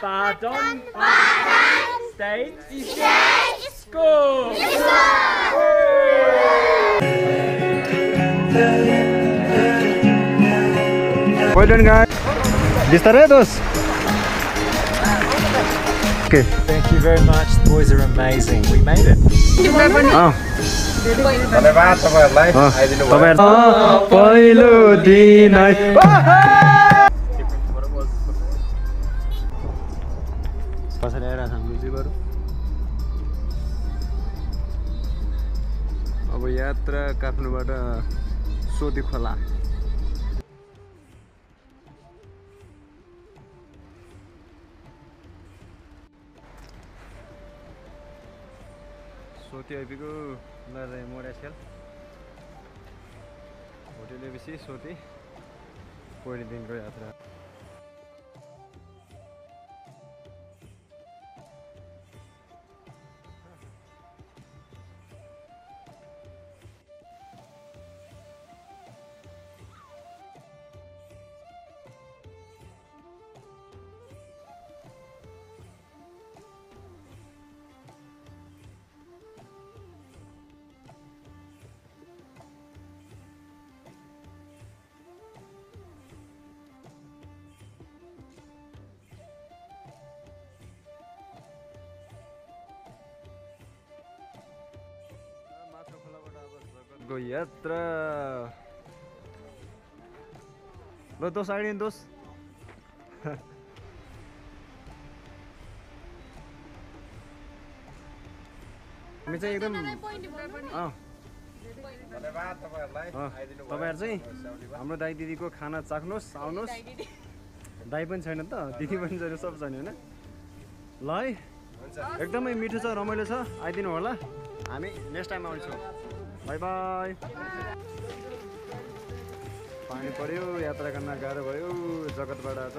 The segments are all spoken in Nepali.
Pardon. State. School. Well done, guys. Bistarai dos. Okay. Thank you very much. The boys are amazing. We made it. पहिलो दिन कसरी आइरहेको छ हाम्रो जीवहरू अब यात्रा काठमाडौँबाट सोती खोला सोती आइपुग्यो मोडासेल होटेल पछि सोती पहिलो दिनको यात्रा को यात्रा ल दोस्त आइडियन दोस्त हामी चाहिँ एकदम तपाईँहरू चाहिँ हाम्रो दाइ दिदीको खाना चाख्नुहोस् आउनुहोस् दाइ पनि छैन त दिदी पनि छैन सब छैन होइन ल है एकदमै मिठो छ रमाइलो छ आइदिनु होला हामी नेक्स्ट टाइम आउँछौँ बाई बाई पानी पर्यो यात्रा गर्न गाह्रो भयो जगतबाट आज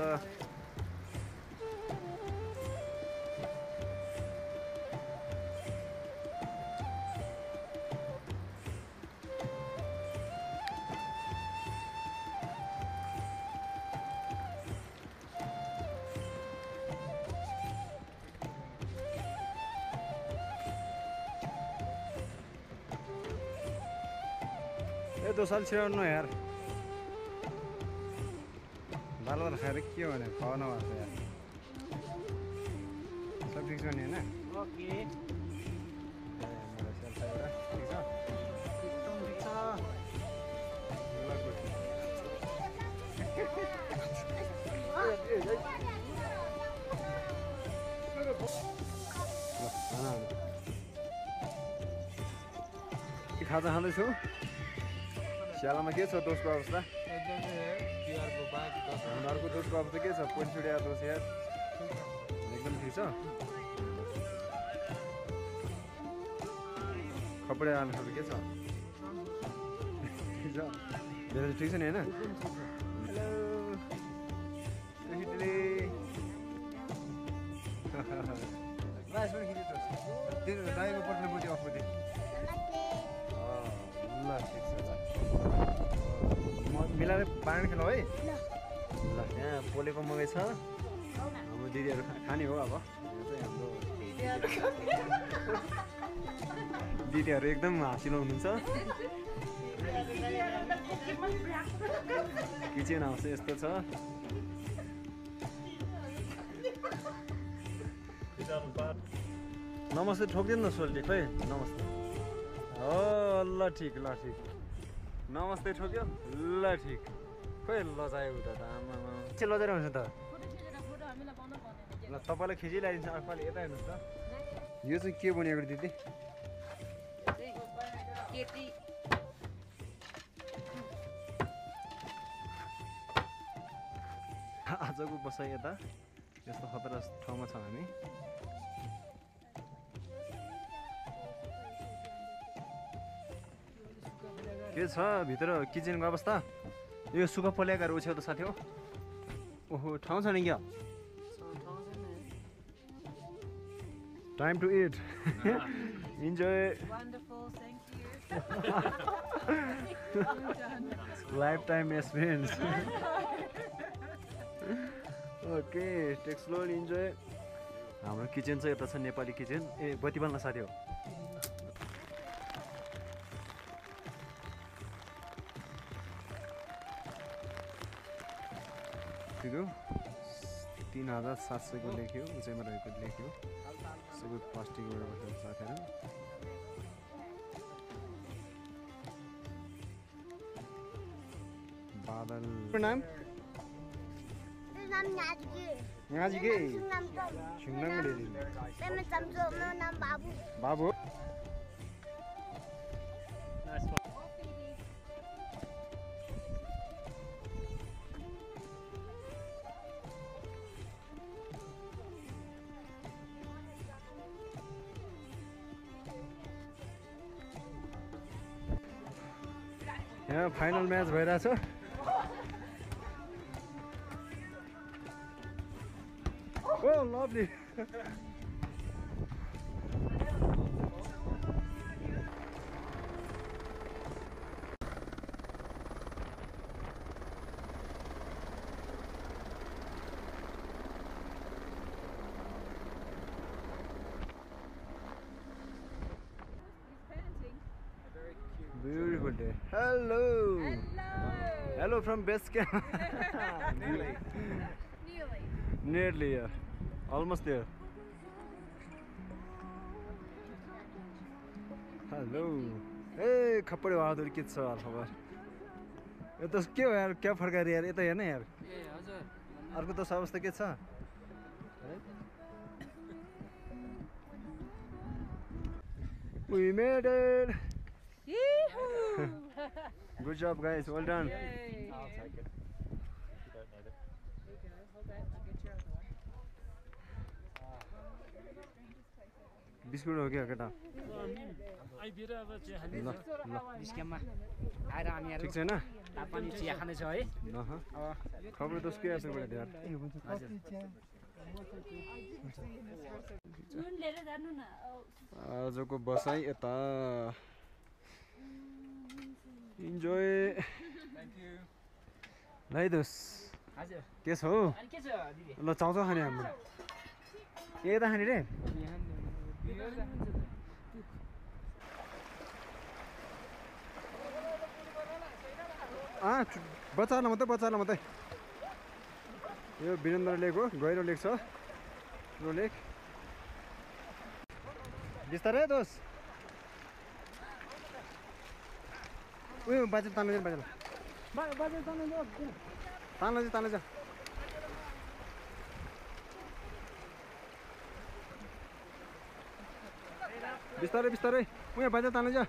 दो साल छिराउनु यार बाल बाल खाएर के हो भने खावा नभएको यार सब ठिक छ नि होइन ओके खाजा खाँदैछु स्यालामा के छ दोषको अवस्था उनीहरूको दोषको अवस्था के छ पोइन्ट दोष यार एकदम ठिक छ कपडा आउनु खालको के छ ठिक छ मेरो ठिक छ नि होइन दाइको पट्टि बुझ्यो अफुटी ल ठिक छ मिलाएर बाँड खेलौँ है ल यहाँ पोलेको मकै छ हाम्रो दिदीहरू खाने हो अब हाम्रो दिदीहरू एकदम हाँसिलो हुनुहुन्छ किचन हाउस यस्तो छ नमस्ते ठोक्दैन न सोल्टी खै नमस्ते हो ल ठिक नमस्ते ठोक्यो ल ठिक खोइ लजायो उता त आमा के लजाएर हुन्छ त ल तपाईँलाई खिचिलाइदिन्छ अर्कोले यता हेर्नुहोस् त यो चाहिँ के बनिएको दिदी आजको बसाइ यता यस्तो खतरा ठाउँमा छौँ हामी के छ भित्र किचनको अवस्था यो सुक्खा पल्याएर ओछ्याउ त साथी हो ओहो ठाउँ छ नि क्या time to it enjoy life time experience okay take slowly enjoy हाम्रो किचन चाहिँ यता छ नेपाली किचन ए बत्ती बल्न साथी हो ठिक हो 3700 को लेख्यो उचाइमा रहेको लेख्यो सबै प्लास्टिकबाट बसेको साथीहरू बादल नाम नाजिके बाबु यहाँ फाइनल म्याच भइरहेछ ओ lovely Beautiful day. Hello. Hello from base camp. Nearly, yeah. Almost there. Hello. Hey, Khappade Bahadur के छ खबर? यो त के हो यार क्या फर्काएर यार यता हेर्न यार. ए हजुर. अर्को त अवस्था के छ? We made it. Good job, guys. Well done. I'll take it. You don't need it. Hold that. I'll get your other one. Biscuit हो क्या केटा ठिक छैन खबर दोष के यार आजको बसाइ यता इन्जोय भाइ दोष के छ हौ ल चाउचाउ खाने हाम्रो के यता खाने रे बच्चालाई मात्रै यो वीरेन्द्र लेक हो गहिरो लेक छ ठुलो लेक बिस्तारै दोष उयो बाजे तान्नु तान्नु बिस्तारै बिस्तारै उयो बाजे तान्नु जा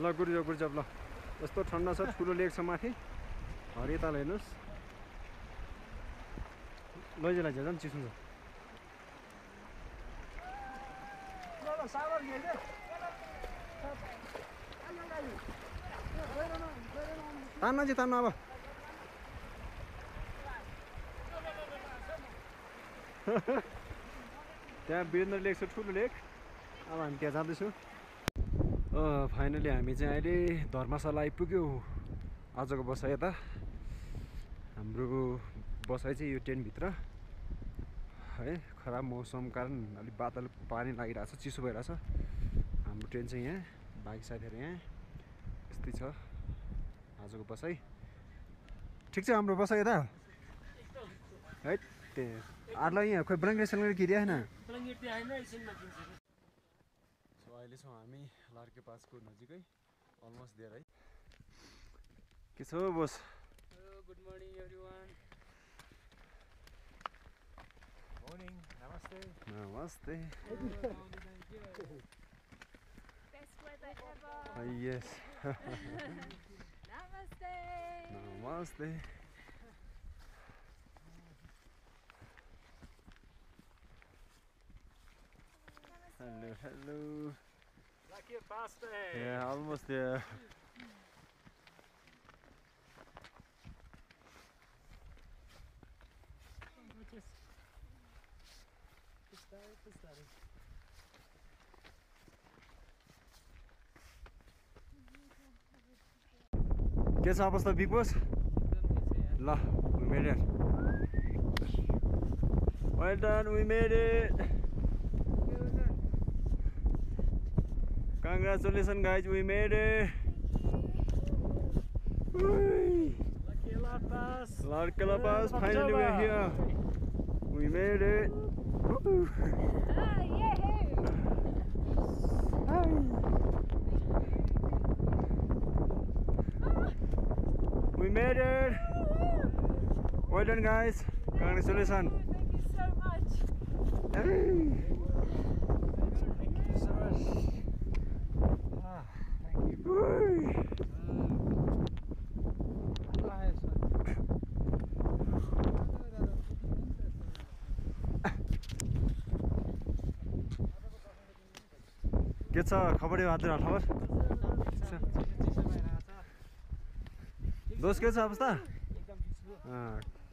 ल गुरुजब ल यस्तो ठन्डा छ ठुलो लेक छ माथि हरि ताल हेर्नुहोस् लैजाला झन् चिसो छ तान्नु अब त्यहाँ वीरेन्द्र लेक छ ठुलो लेक अब हामी त्यहाँ जाँदैछौँ फाइनली हामी चाहिँ अहिले धर्मशाला आइपुग्यो आजको बसाइ यता हाम्रो बसाइ चाहिँ यो टेन्टभित्र है खराब मौसम कारण अलिक बादल पानी लागिरहेछ चिसो भइरहेछ हाम्रो टेन्ट चाहिँ यहाँ बाइक साथीहरू यहाँ यस्तै छ आजको बसाइ ठिक छ हाम्रो बसाइ यता है आर्ला यहाँ खोइ ब्ल्याङ्केट सेङ्केट गिरिया होइन सो अहिले छौँ हामी लार्के पासको नजिकै अलमोस्ट देयर है के छ Bose good morning everyone Morning. Namaste. Namaste. Best weather ever. Yes. Namaste. Namaste. Hello. Like your pasta. Yeah, almost there. के छ अवस्था बिग बोस ल we made it well done we made it congratulations guys we made it Lucky La Paz finally we're here we made it Woo. We made it! Well done guys! Congratulations! Thank you so much. Thank you so much. Ah, thank you. के छ खबर यो हाततिर खबर दोस्त के छ अवस्था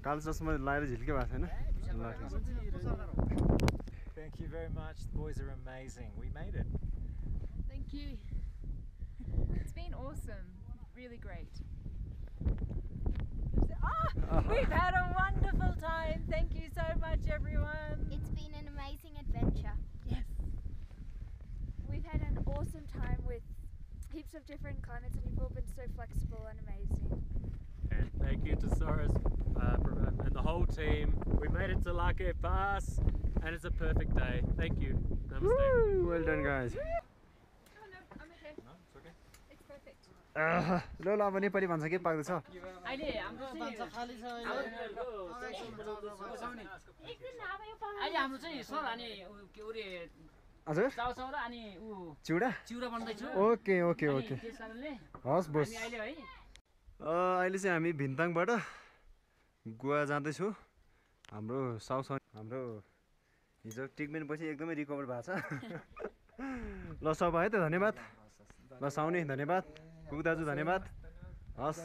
कालो चस्मा लाएर झिल्के भएको छैन Thank you very much. The boys are amazing. We made it. Thank you. It's been awesome. Really great. We've had a wonderful time. Thank you so much, everyone. It's been an amazing adventure. Yes. We've had an awesome time with heaps of different climates, and you've all been so flexible and amazing. And thank you to Soros and the whole team. We made it to Lucky Pass, and it's a perfect day. Thank you. Namaste. Well done guys Oh no, I'm okay. No, it's okay. It's perfect. ल ल अब नेपाली भन्छ के पाक्दैछ अहिले हाम्रो चाहिँ अहिले हाम्रो चाहिँ सर अनि के अरे हजुर चाउचाउ र अनि उ चिउडा चिउरा बन्दैछु ओके ओके ओके त्यस कारणले हस् बोस हामी अहिले है अहिले चाहिँ हामी भिन्ताङबाट गोवा जाँदैछु हाम्रो हाम्रो हिजो ट्रिटमेन्ट पछि एकदमै रिकभर भएको छ ल सब है त धन्यवाद ल साउनी धन्यवाद कुक दाजु धन्यवाद हस्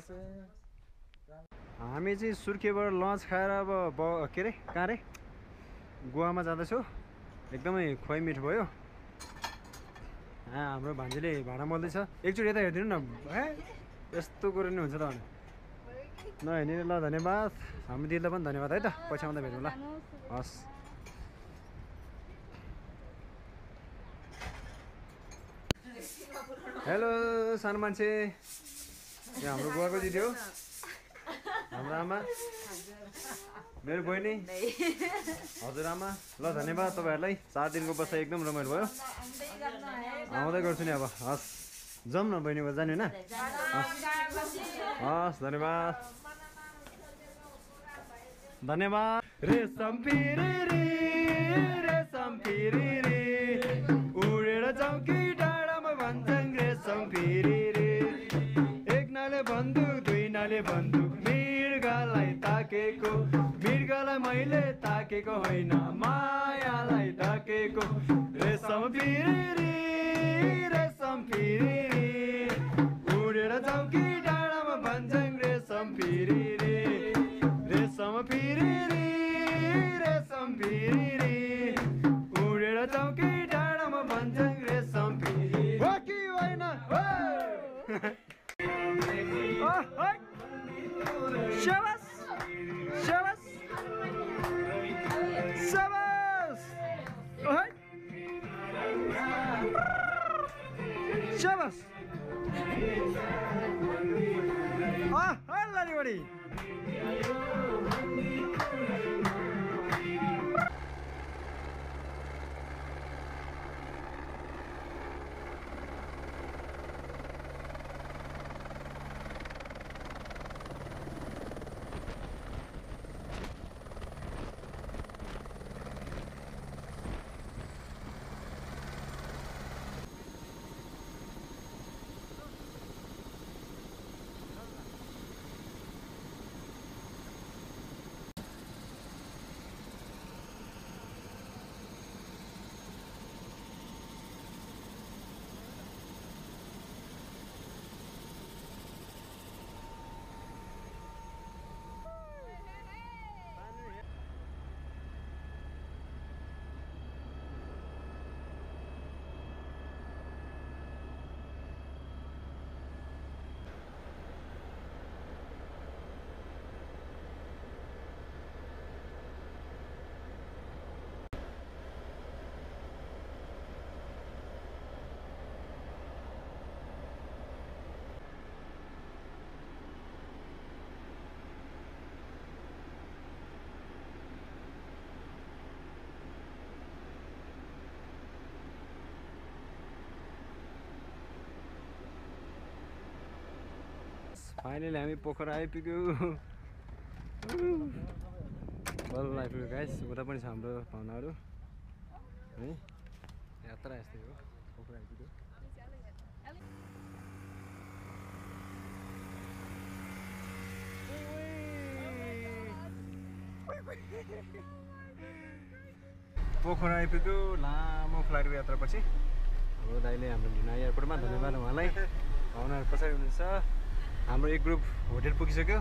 हामी चाहिँ सुर्खेतबाट लन्च खाएर अब के अरे कहाँ रे गोवामा जाँदैछु एकदमै खुवाइ मिठो भयो हाम्रो भान्जीले भाँडा मोल्दैछ एकचोटि यता हेरिदिनु न यस्तो कुरो नि हुन्छ त भने नहेर्ने ल धन्यवाद हामी दिदीलाई पनि धन्यवाद है त पछि आउँदा भेटौँ ल हस् हेलो सानो मान्छे यहाँ हाम्रो गोवाको दिदी हो हाम्रो आमा मेरो बहिनी हजुरआमा ल धन्यवाद तपाईँहरूलाई 4 दिनको बसाइ एकदम रमाइलो भयो आउँदै गर्छु नि अब हस् जाउँ न बहिनीको जाने होइन हस् धन्यवाद धन्यवाद रेशम फिरी उडेर जाउँ कि डाँडामा भन्छन् रेशम फिरी एक नाले बन्दुक दुई नाले बन्दुक मृगलाई ताकेको मृगलाई मैले ताकेको होइन मायालाई ढाकेको रेशम फिरी उडेर जाउँ कि डाँडामा भन्छन् रेशम फिरी उडेर जाउँ कि डाँडामा भन्छन् रेशम फिरी हो कि होइन शाबास शाबास शाबास शाबास लालीबडी फाइनली हामी पोखरा आइपुग्यो बल्ल आइपुग्यो गाइस उता पनि छ हाम्रो पाहुनाहरू है यात्रा यस्तै हो पोखरा आइपुग्यो पोखरा आइपुग्यो लामो फ्लाइटको यात्रापछि हाम्रो दाइले हाम्रो ढिना एयरपोर्टमा धन्यवाद उहाँलाई पाहुनाहरू पछाडि हुनुहुन्छ हाम्रो एक ग्रुप होटेल पुगिसक्यो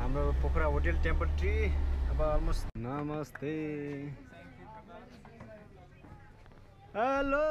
हाम्रो पोखरा होटेल टेम्पल ट्री अब अलमोस्ट नमस्ते हेलो